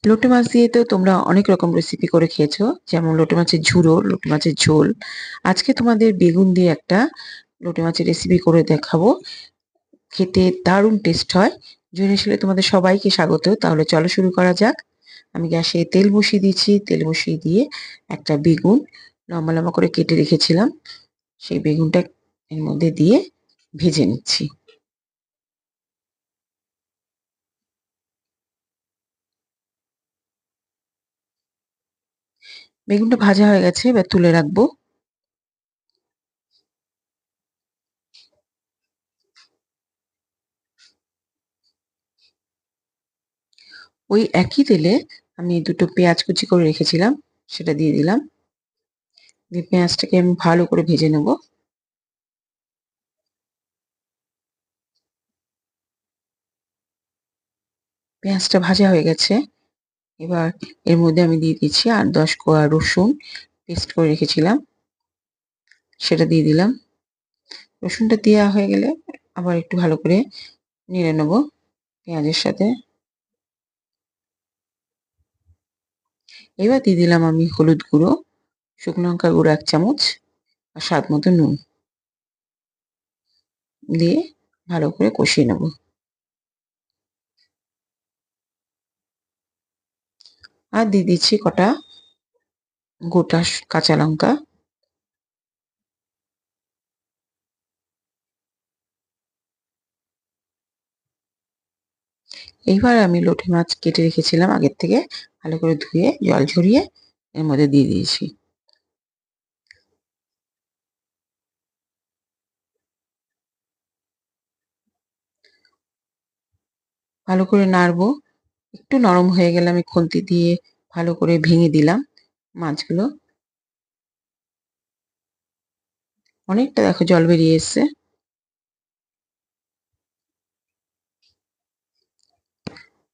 লোটে মাছ দিয়ে তো তোমরা অনেক রকম রেসিপি করে খেয়েছো, যেমন লোটে মাছের ঝুড়ো, লোটে মাছের ঝোল। আজকে তোমাদের বেগুন দিয়ে একটা লোটে মাছের রেসিপি করে দেখাবো। খেতে দারুণ টেস্ট হয়। জেনে শুনে তোমাদের সবাইকে স্বাগত। তাহলে চলো শুরু করা যাক। আমি গ্যাসে তেল বসিয়ে দিয়েছি। তেল বসিয়ে দিয়ে একটা বেগুন লম্বা লম্বা করে কেটে রেখেছিলাম, সেই বেগুনটা এর মধ্যে দিয়ে ভেজে নিচ্ছি। বেগুনটা ভাজা হয়ে গেছে, এবার তুলে রাখবো। ওই একই তেলে আমি দুটো পেঁয়াজ কুচি করে রেখেছিলাম, সেটা দিয়ে দিলাম। দিয়ে পেঁয়াজটাকে আমি ভালো করে ভেজে নেব। পেঁয়াজটা ভাজা হয়ে গেছে। এবার এর মধ্যে আমি দিয়ে দিচ্ছি ৮-১০ কোয়া রসুন পেস্ট করে রেখেছিলাম, সেটা দিয়ে দিলাম। রসুনটা দেওয়া হয়ে গেলে আবার একটু ভালো করে নেড়ে নেব পেঁয়াজের সাথে। এবার দিয়ে দিলাম আমি হলুদ গুঁড়ো, শুকনো লঙ্কার গুঁড়ো ১ চামচ আর স্বাদ মতো নুন দিয়ে ভালো করে কষিয়ে নেব। আর দিয়ে দিচ্ছি কটা গোটা কাঁচা লঙ্কা। এইবার আমি লোটে মাছ কেটে রেখেছিলাম আগের থেকে, ভালো করে ধুয়ে জল ঝরিয়ে এর মধ্যে দিয়ে দিয়েছি। ভালো করে নাড়বো। একটু নরম হয়ে গেলে আমি খুন্তি দিয়ে ভালো করে ভেঙে দিলাম মাছগুলো। অনেকটা দেখো জল বেরিয়ে এসছে।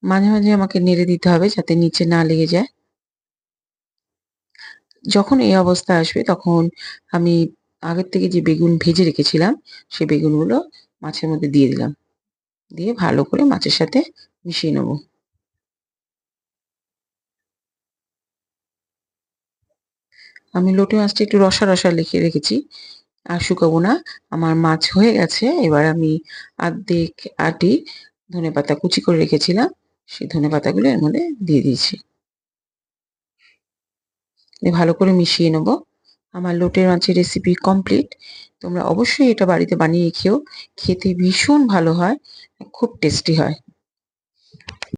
মাঝে মাঝে আমাকে নেড়ে দিতে হবে যাতে নিচে না লেগে যায়। যখন এই অবস্থা আসবে তখন আমি আগের থেকে যে বেগুন ভেজে রেখেছিলাম সেই বেগুনগুলো মাছের মধ্যে দিয়ে দিলাম। দিয়ে ভালো করে মাছের সাথে মিশিয়ে নেব। আমি লোটে মাছটা একটু রসা রসা লিখে রেখেছি, আর শুকাবো না। আমার মাছ হয়ে গেছে। এবার আমি অর্ধেক আটি ধনেপাতা কুচি করে রেখেছিলাম, সেই ধনেপাতাগুলো এর মধ্যে দিয়ে দিয়েছি। দিয়ে ভালো করে মিশিয়ে নেব। আমার লোটে মাছের রেসিপি কমপ্লিট। তোমরা অবশ্যই এটা বাড়িতে বানিয়ে খেও। খেতে ভীষণ ভালো হয়, খুব টেস্টি হয়।